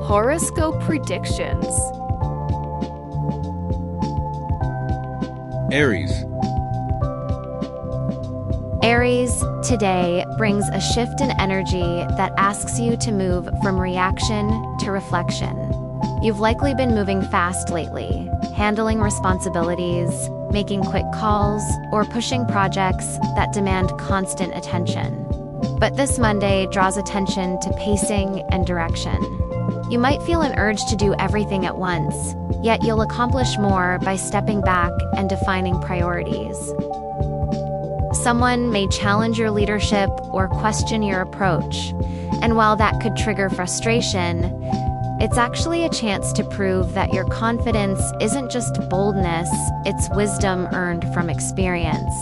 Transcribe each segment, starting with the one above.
Horoscope predictions. Aries. Aries, today brings a shift in energy that asks you to move from reaction to reflection. You've likely been moving fast lately, handling responsibilities, making quick calls, or pushing projects that demand constant attention. But this Monday draws attention to pacing and direction. You might feel an urge to do everything at once, yet you'll accomplish more by stepping back and defining priorities. Someone may challenge your leadership or question your approach, and while that could trigger frustration, it's actually a chance to prove that your confidence isn't just boldness, it's wisdom earned from experience.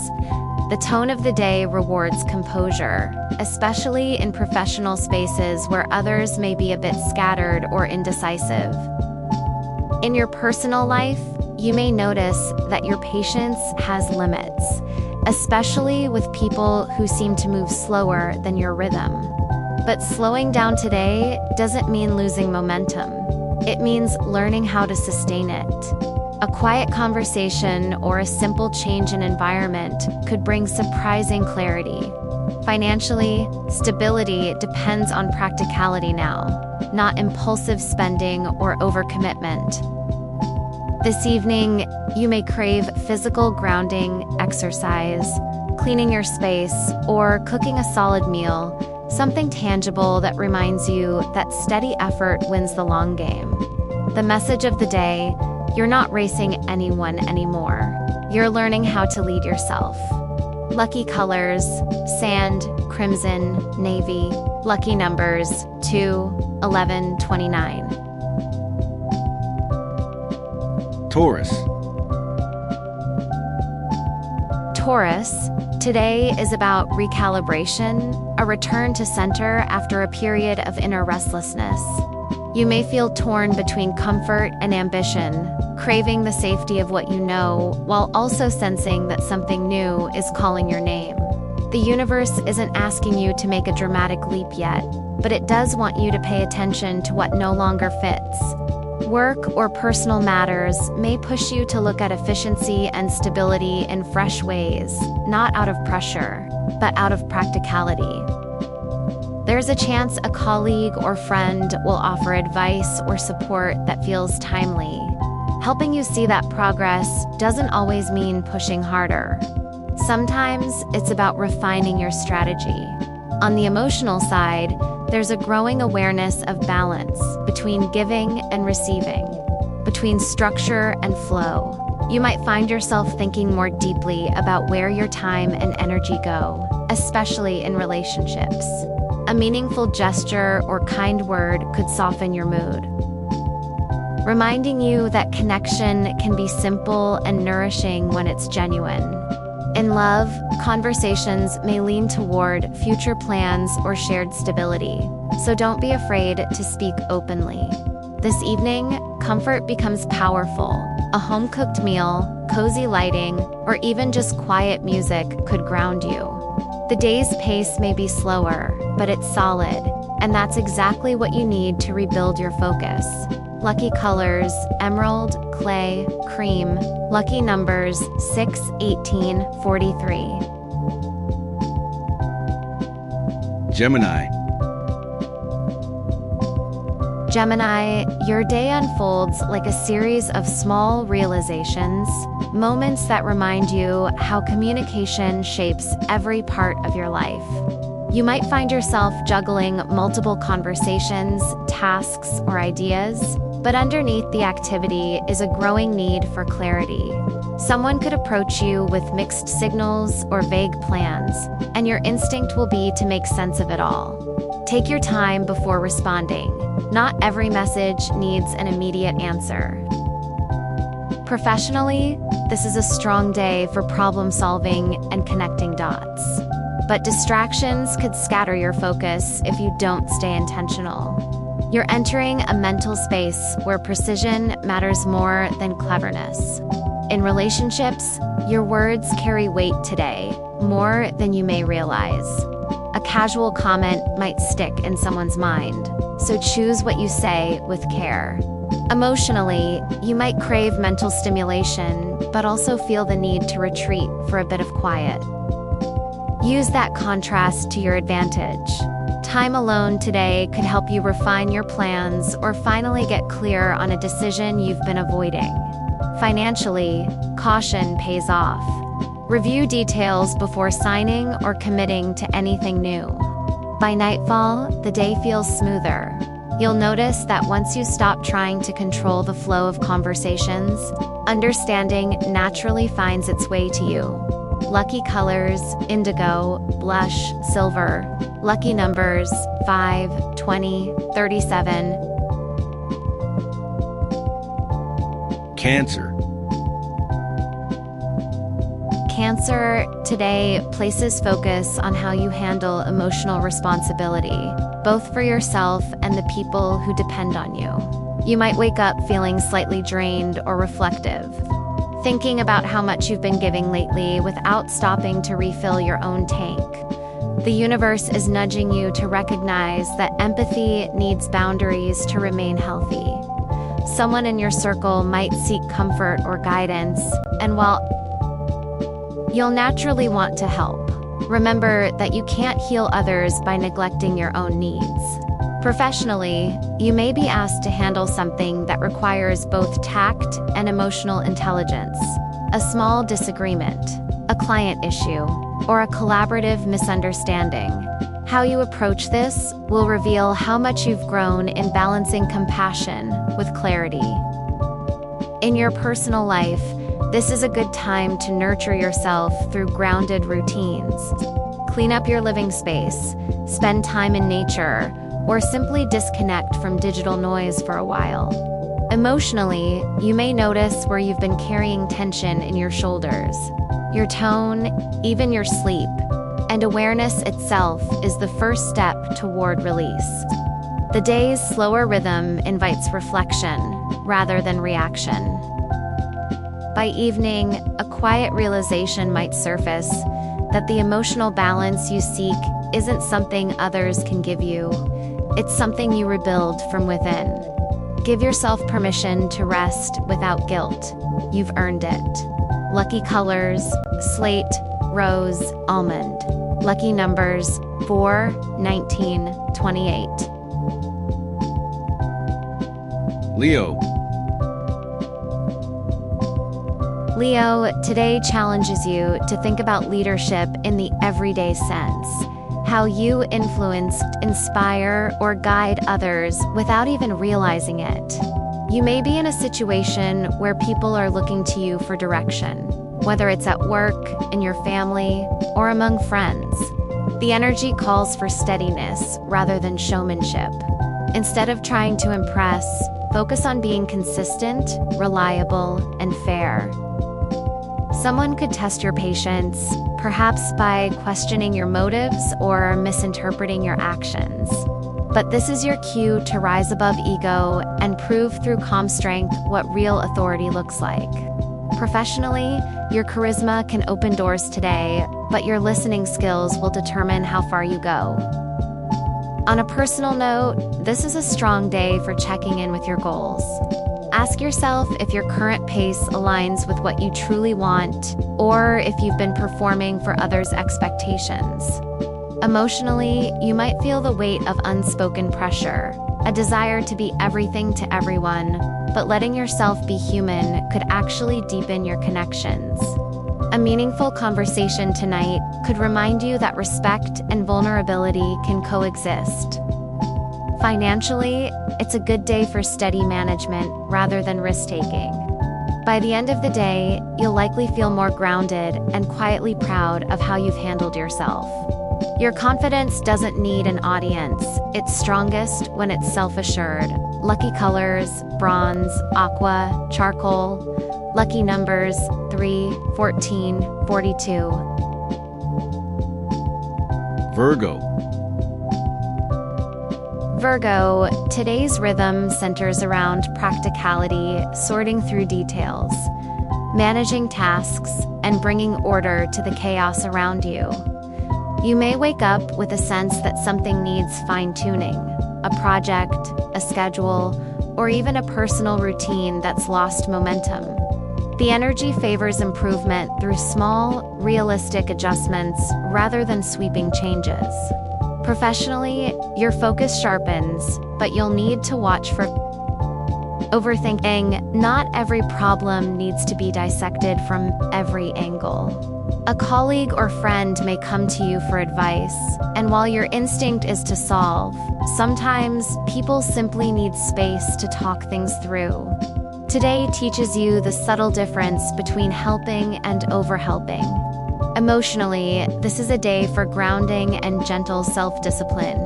The tone of the day rewards composure, especially in professional spaces where others may be a bit scattered or indecisive. In your personal life, you may notice that your patience has limits, especially with people who seem to move slower than your rhythm. But slowing down today doesn't mean losing momentum. It means learning how to sustain it. A quiet conversation or a simple change in environment could bring surprising clarity. Financially, stability depends on practicality now, not impulsive spending or overcommitment. This evening, you may crave physical grounding, exercise, cleaning your space, or cooking a solid meal, something tangible that reminds you that steady effort wins the long game. The message of the day: you're not racing anyone anymore. You're learning how to lead yourself. Lucky colors: sand, crimson, navy. Lucky numbers: 2, 11, 29. Taurus. Taurus, today is about recalibration, a return to center after a period of inner restlessness. You may feel torn between comfort and ambition, craving the safety of what you know, while also sensing that something new is calling your name. The universe isn't asking you to make a dramatic leap yet, but it does want you to pay attention to what no longer fits. Work or personal matters may push you to look at efficiency and stability in fresh ways, not out of pressure, but out of practicality. There's a chance a colleague or friend will offer advice or support that feels timely. Helping you see that progress doesn't always mean pushing harder. Sometimes it's about refining your strategy. On the emotional side, there's a growing awareness of balance between giving and receiving, between structure and flow. You might find yourself thinking more deeply about where your time and energy go, especially in relationships. A meaningful gesture or kind word could soften your mood, reminding you that connection can be simple and nourishing when it's genuine. In love, conversations may lean toward future plans or shared stability, so don't be afraid to speak openly. This evening, comfort becomes powerful. A home-cooked meal, cozy lighting, or even just quiet music could ground you. The day's pace may be slower, but it's solid, and that's exactly what you need to rebuild your focus. Lucky colors: emerald, clay, cream. Lucky numbers: 6, 18, 43. Gemini. Gemini, your day unfolds like a series of small realizations, moments that remind you how communication shapes every part of your life. You might find yourself juggling multiple conversations, tasks, or ideas, but underneath the activity is a growing need for clarity. Someone could approach you with mixed signals or vague plans, and your instinct will be to make sense of it all. Take your time before responding. Not every message needs an immediate answer. Professionally, this is a strong day for problem solving and connecting dots. But distractions could scatter your focus if you don't stay intentional. You're entering a mental space where precision matters more than cleverness. In relationships, your words carry weight today, more than you may realize. A casual comment might stick in someone's mind, so choose what you say with care. Emotionally, you might crave mental stimulation, but also feel the need to retreat for a bit of quiet. Use that contrast to your advantage. Time alone today could help you refine your plans or finally get clear on a decision you've been avoiding. Financially, caution pays off. Review details before signing or committing to anything new. By nightfall, the day feels smoother. You'll notice that once you stop trying to control the flow of conversations, understanding naturally finds its way to you. Lucky colors: indigo, blush, silver. Lucky numbers: 5, 20, 37. Cancer. Cancer today places focus on how you handle emotional responsibility, both for yourself and the people who depend on you. You might wake up feeling slightly drained or reflective, thinking about how much you've been giving lately without stopping to refill your own tank. The universe is nudging you to recognize that empathy needs boundaries to remain healthy. Someone in your circle might seek comfort or guidance, and while you'll naturally want to help, remember that you can't heal others by neglecting your own needs. Professionally, you may be asked to handle something that requires both tact and emotional intelligence. A small disagreement, a client issue, or a collaborative misunderstanding. How you approach this will reveal how much you've grown in balancing compassion with clarity. In your personal life, this is a good time to nurture yourself through grounded routines. Clean up your living space, spend time in nature, or simply disconnect from digital noise for a while. Emotionally, you may notice where you've been carrying tension in your shoulders, your tone, even your sleep, and awareness itself is the first step toward release. The day's slower rhythm invites reflection rather than reaction. By evening, a quiet realization might surface that the emotional balance you seek isn't something others can give you. It's something you rebuild from within. Give yourself permission to rest without guilt. You've earned it. Lucky colors: slate, rose, almond. Lucky numbers: 4, 19, 28. Leo. Leo, today challenges you to think about leadership in the everyday sense. How you influence, inspire, or guide others without even realizing it. You may be in a situation where people are looking to you for direction, whether it's at work, in your family, or among friends. The energy calls for steadiness rather than showmanship. Instead of trying to impress, focus on being consistent, reliable, and fair. Someone could test your patience, perhaps by questioning your motives or misinterpreting your actions. But this is your cue to rise above ego and prove through calm strength what real authority looks like. Professionally, your charisma can open doors today, but your listening skills will determine how far you go. On a personal note, this is a strong day for checking in with your goals. Ask yourself if your current pace aligns with what you truly want, or if you've been performing for others' expectations. Emotionally, you might feel the weight of unspoken pressure, a desire to be everything to everyone, but letting yourself be human could actually deepen your connections. A meaningful conversation tonight could remind you that respect and vulnerability can coexist. Financially, it's a good day for steady management rather than risk-taking. By the end of the day, you'll likely feel more grounded and quietly proud of how you've handled yourself. Your confidence doesn't need an audience. It's strongest when it's self-assured. Lucky colors: bronze, aqua, charcoal. Lucky numbers: 3, 14, 42. Virgo. Virgo, today's rhythm centers around practicality, sorting through details, managing tasks, and bringing order to the chaos around you. You may wake up with a sense that something needs fine-tuning, a project, a schedule, or even a personal routine that's lost momentum. The energy favors improvement through small, realistic adjustments rather than sweeping changes. Professionally, your focus sharpens, but you'll need to watch for overthinking. Not every problem needs to be dissected from every angle. A colleague or friend may come to you for advice, and while your instinct is to solve, sometimes people simply need space to talk things through. Today teaches you the subtle difference between helping and overhelping. Emotionally, this is a day for grounding and gentle self-discipline.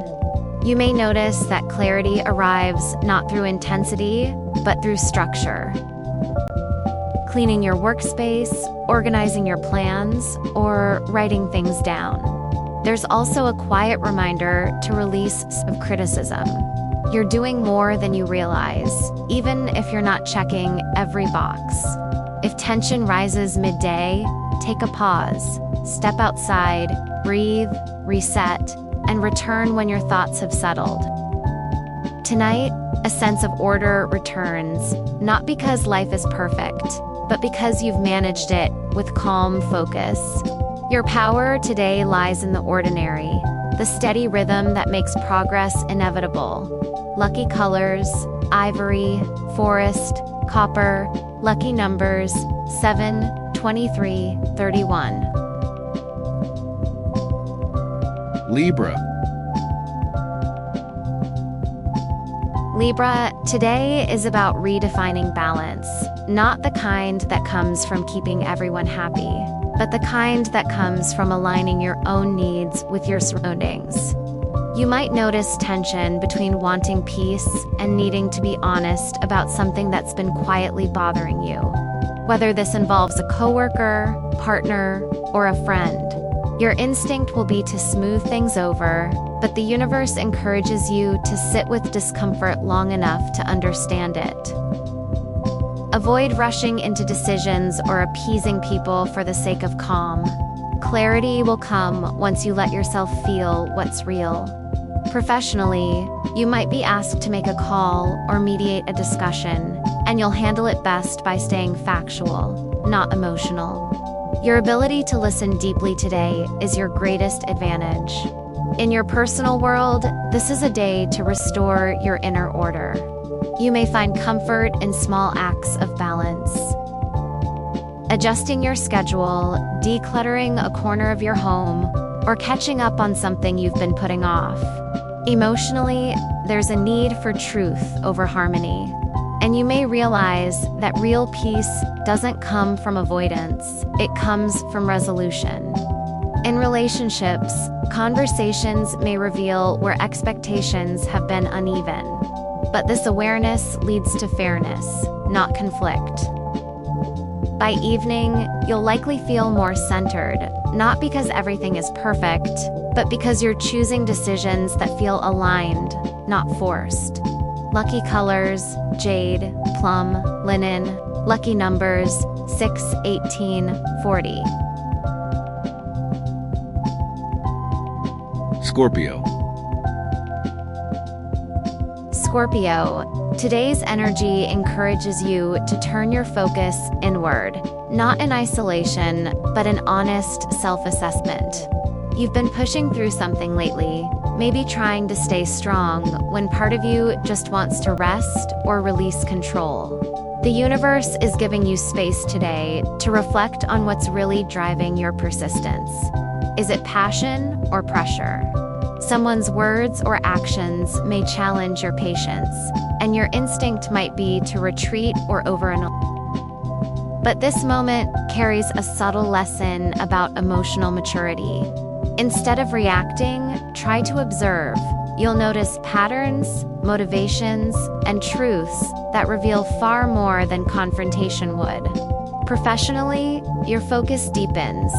You may notice that clarity arrives not through intensity, but through structure. Cleaning your workspace, organizing your plans, or writing things down. There's also a quiet reminder to release of criticism. You're doing more than you realize, even if you're not checking every box. If tension rises midday, take a pause, step outside, breathe, reset, and return when your thoughts have settled. Tonight, a sense of order returns, not because life is perfect, but because you've managed it with calm focus. Your power today lies in the ordinary, the steady rhythm that makes progress inevitable. Lucky colors: ivory, forest, copper. Lucky numbers: 7, 23, 31. Libra. Libra, today is about redefining balance, not the kind that comes from keeping everyone happy, but the kind that comes from aligning your own needs with your surroundings. You might notice tension between wanting peace and needing to be honest about something that's been quietly bothering you. Whether this involves a coworker, partner, or a friend, your instinct will be to smooth things over, but the universe encourages you to sit with discomfort long enough to understand it. Avoid rushing into decisions or appeasing people for the sake of calm. Clarity will come once you let yourself feel what's real. Professionally, you might be asked to make a call or mediate a discussion, and you'll handle it best by staying factual, not emotional. Your ability to listen deeply today is your greatest advantage. In your personal world, this is a day to restore your inner order. You may find comfort in small acts of balance. Adjusting your schedule, decluttering a corner of your home, or catching up on something you've been putting off. Emotionally, there's a need for truth over harmony, and you may realize that real peace doesn't come from avoidance, it comes from resolution. In relationships, conversations may reveal where expectations have been uneven, but this awareness leads to fairness, not conflict. By evening, you'll likely feel more centered, not because everything is perfect, but because you're choosing decisions that feel aligned, not forced. Lucky colors: jade, plum, linen. Lucky numbers: 6, 18, 40. Scorpio. Scorpio, today's energy encourages you to turn your focus inward, not in isolation, but in honest self-assessment. You've been pushing through something lately, maybe trying to stay strong when part of you just wants to rest or release control. The universe is giving you space today to reflect on what's really driving your persistence. Is it passion or pressure? Someone's words or actions may challenge your patience, and your instinct might be to retreat or overanalyze. But this moment carries a subtle lesson about emotional maturity. Instead of reacting, try to observe. You'll notice patterns, motivations, and truths that reveal far more than confrontation would. Professionally, your focus deepens,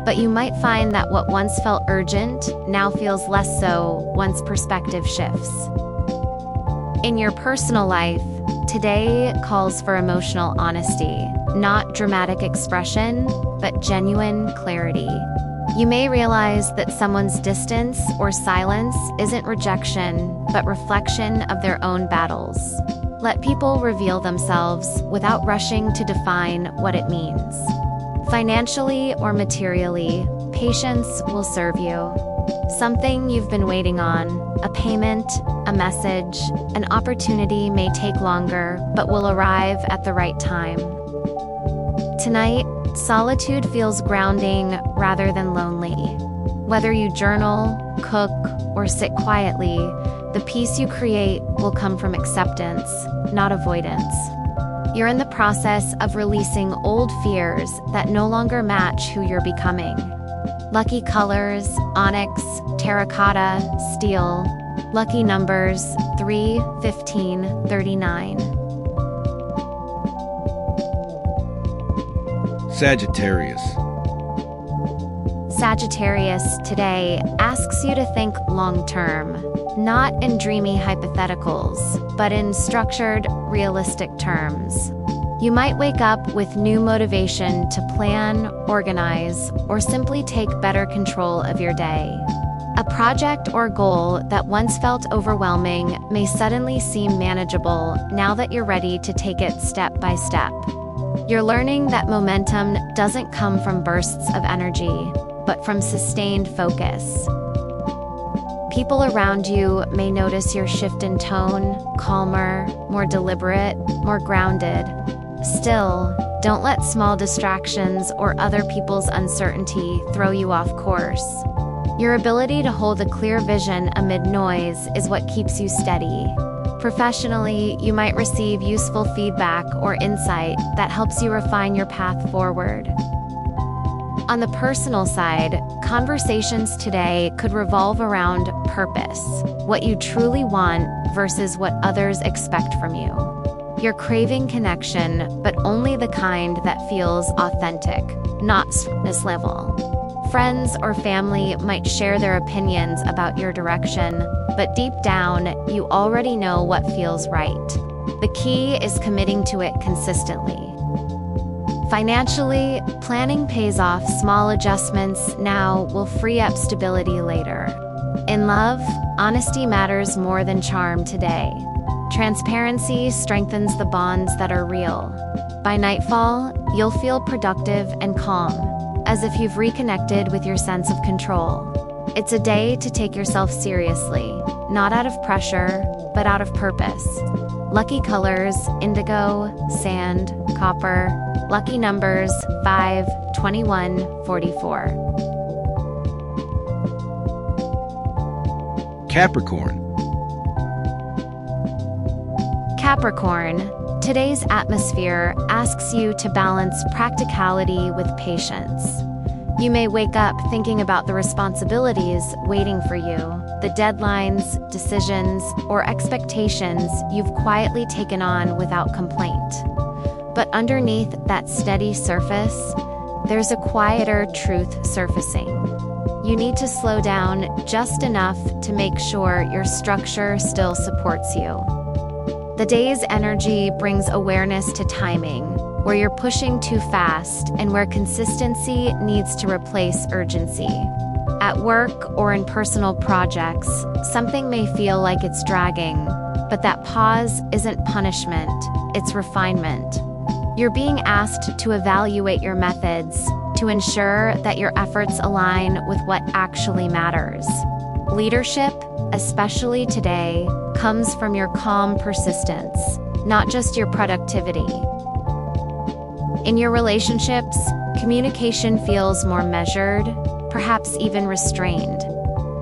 but you might find that what once felt urgent now feels less so once perspective shifts. In your personal life, today calls for emotional honesty, not dramatic expression, but genuine clarity. You may realize that someone's distance or silence isn't rejection, but reflection of their own battles. Let people reveal themselves without rushing to define what it means. Financially or materially, patience will serve you. Something you've been waiting on, a payment, a message, an opportunity may take longer, but will arrive at the right time. Tonight, solitude feels grounding rather than lonely. Whether you journal, cook, or sit quietly, the peace you create will come from acceptance, not avoidance. You're in the process of releasing old fears that no longer match who you're becoming. Lucky colors: onyx, terracotta, steel. Lucky numbers: 3, 15, 39. Sagittarius. Sagittarius today asks you to think long-term, not in dreamy hypotheticals, but in structured, realistic terms. You might wake up with new motivation to plan, organize, or simply take better control of your day. A project or goal that once felt overwhelming may suddenly seem manageable now that you're ready to take it step by step. You're learning that momentum doesn't come from bursts of energy, but from sustained focus. People around you may notice your shift in tone, calmer, more deliberate, more grounded. Still, don't let small distractions or other people's uncertainty throw you off course. Your ability to hold a clear vision amid noise is what keeps you steady. Professionally, you might receive useful feedback or insight that helps you refine your path forward. On the personal side, conversations today could revolve around purpose, what you truly want versus what others expect from you. You're craving connection, but only the kind that feels authentic, not surface level. Friends or family might share their opinions about your direction, but deep down, you already know what feels right. The key is committing to it consistently. Financially, planning pays off. Small adjustments now will free up stability later. In love, honesty matters more than charm today. Transparency strengthens the bonds that are real. By nightfall, you'll feel productive and calm, as if you've reconnected with your sense of control. It's a day to take yourself seriously, not out of pressure, but out of purpose. Lucky colors: indigo, sand, copper. Lucky numbers: 5, 21, 44. Capricorn. Capricorn, today's atmosphere asks you to balance practicality with patience. You may wake up thinking about the responsibilities waiting for you, the deadlines, decisions, or expectations you've quietly taken on without complaint. But underneath that steady surface, there's a quieter truth surfacing. You need to slow down just enough to make sure your structure still supports you. The day's energy brings awareness to timing, where you're pushing too fast and where consistency needs to replace urgency. At work or in personal projects, something may feel like it's dragging, but that pause isn't punishment, it's refinement. You're being asked to evaluate your methods to ensure that your efforts align with what actually matters. Leadership, especially today, comes from your calm persistence, not just your productivity. In your relationships, communication feels more measured, perhaps even restrained.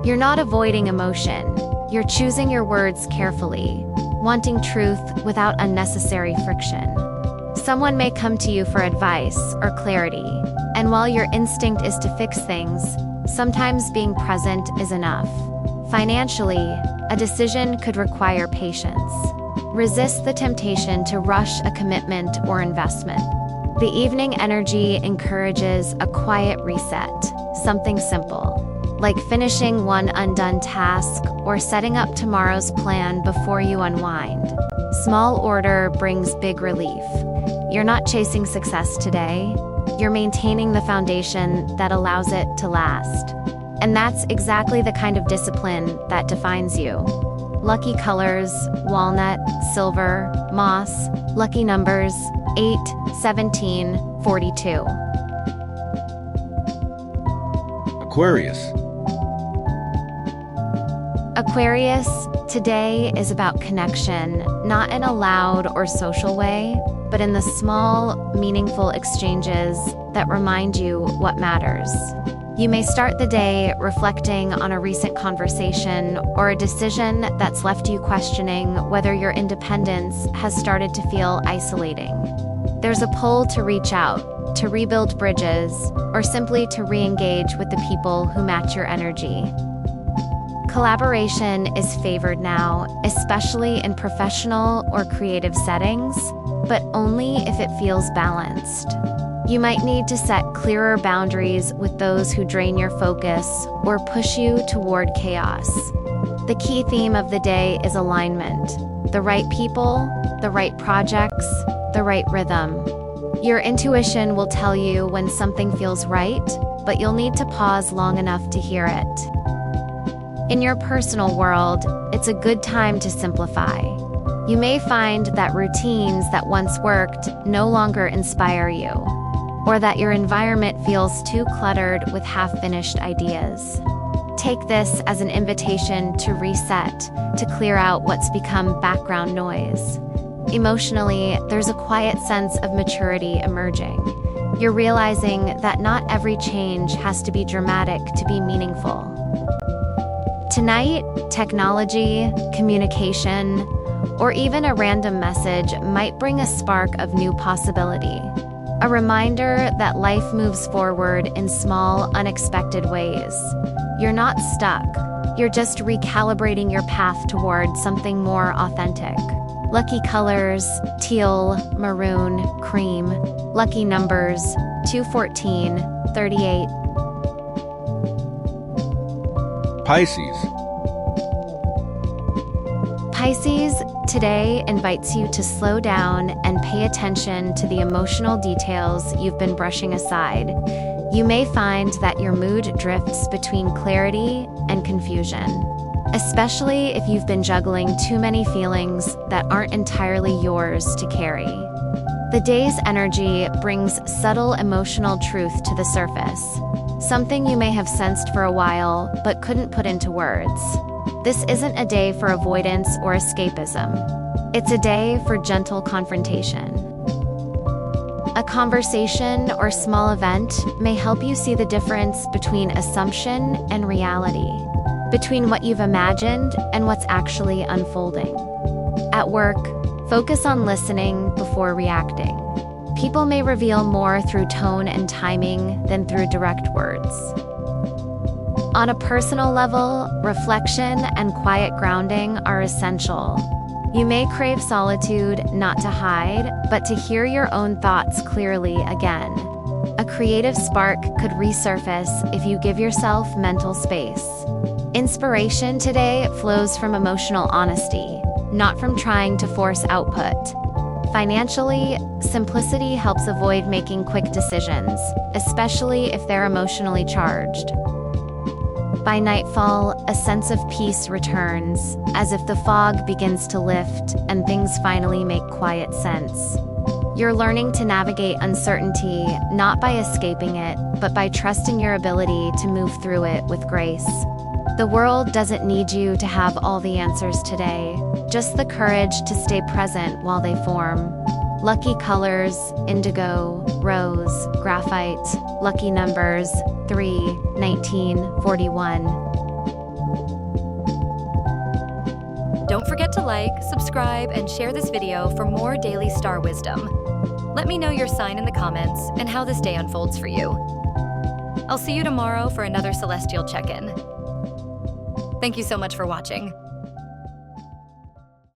You're not avoiding emotion, you're choosing your words carefully, wanting truth without unnecessary friction. Someone may come to you for advice or clarity, and while your instinct is to fix things, sometimes being present is enough. Financially, a decision could require patience. Resist the temptation to rush a commitment or investment. The evening energy encourages a quiet reset, something simple, like finishing one undone task or setting up tomorrow's plan before you unwind. Small order brings big relief. You're not chasing success today, you're maintaining the foundation that allows it to last. And that's exactly the kind of discipline that defines you. Lucky colors: walnut, silver, moss. Lucky numbers: 8, 17, 42. Aquarius. Aquarius, today is about connection, not in a loud or social way, but in the small, meaningful exchanges that remind you what matters. You may start the day reflecting on a recent conversation or a decision that's left you questioning whether your independence has started to feel isolating. There's a pull to reach out, to rebuild bridges, or simply to re-engage with the people who match your energy. Collaboration is favored now, especially in professional or creative settings, but only if it feels balanced. You might need to set clearer boundaries with those who drain your focus or push you toward chaos. The key theme of the day is alignment. The right people, the right projects, the right rhythm. Your intuition will tell you when something feels right, but you'll need to pause long enough to hear it. In your personal world, it's a good time to simplify. You may find that routines that once worked no longer inspire you, or that your environment feels too cluttered with half-finished ideas. Take this as an invitation to reset, to clear out what's become background noise. Emotionally, there's a quiet sense of maturity emerging. You're realizing that not every change has to be dramatic to be meaningful. Tonight, technology, communication, or even a random message might bring a spark of new possibility. A reminder that life moves forward in small, unexpected ways. You're not stuck. You're just recalibrating your path toward something more authentic. Lucky colors: teal, maroon, cream. Lucky numbers: 214, 38. Pisces. Pisces, today invites you to slow down and pay attention to the emotional details you've been brushing aside. You may find that your mood drifts between clarity and confusion, especially if you've been juggling too many feelings that aren't entirely yours to carry. The day's energy brings subtle emotional truth to the surface, something you may have sensed for a while but couldn't put into words. This isn't a day for avoidance or escapism. It's a day for gentle confrontation. A conversation or small event may help you see the difference between assumption and reality, between what you've imagined and what's actually unfolding. At work, focus on listening before reacting. People may reveal more through tone and timing than through direct words. On a personal level, reflection and quiet grounding are essential. You may crave solitude, not to hide, but to hear your own thoughts clearly again. A creative spark could resurface if you give yourself mental space. Inspiration today flows from emotional honesty, not from trying to force output. Financially, simplicity helps avoid making quick decisions, especially if they're emotionally charged. By nightfall, a sense of peace returns, as if the fog begins to lift and things finally make quiet sense. You're learning to navigate uncertainty, not by escaping it, but by trusting your ability to move through it with grace. The world doesn't need you to have all the answers today, just the courage to stay present while they form. Lucky colors: indigo, rose, graphite. Lucky numbers: 3, 19, 41. Don't forget to like, subscribe, and share this video for more daily star wisdom. Let me know your sign in the comments and how this day unfolds for you. I'll see you tomorrow for another celestial check-in. Thank you so much for watching.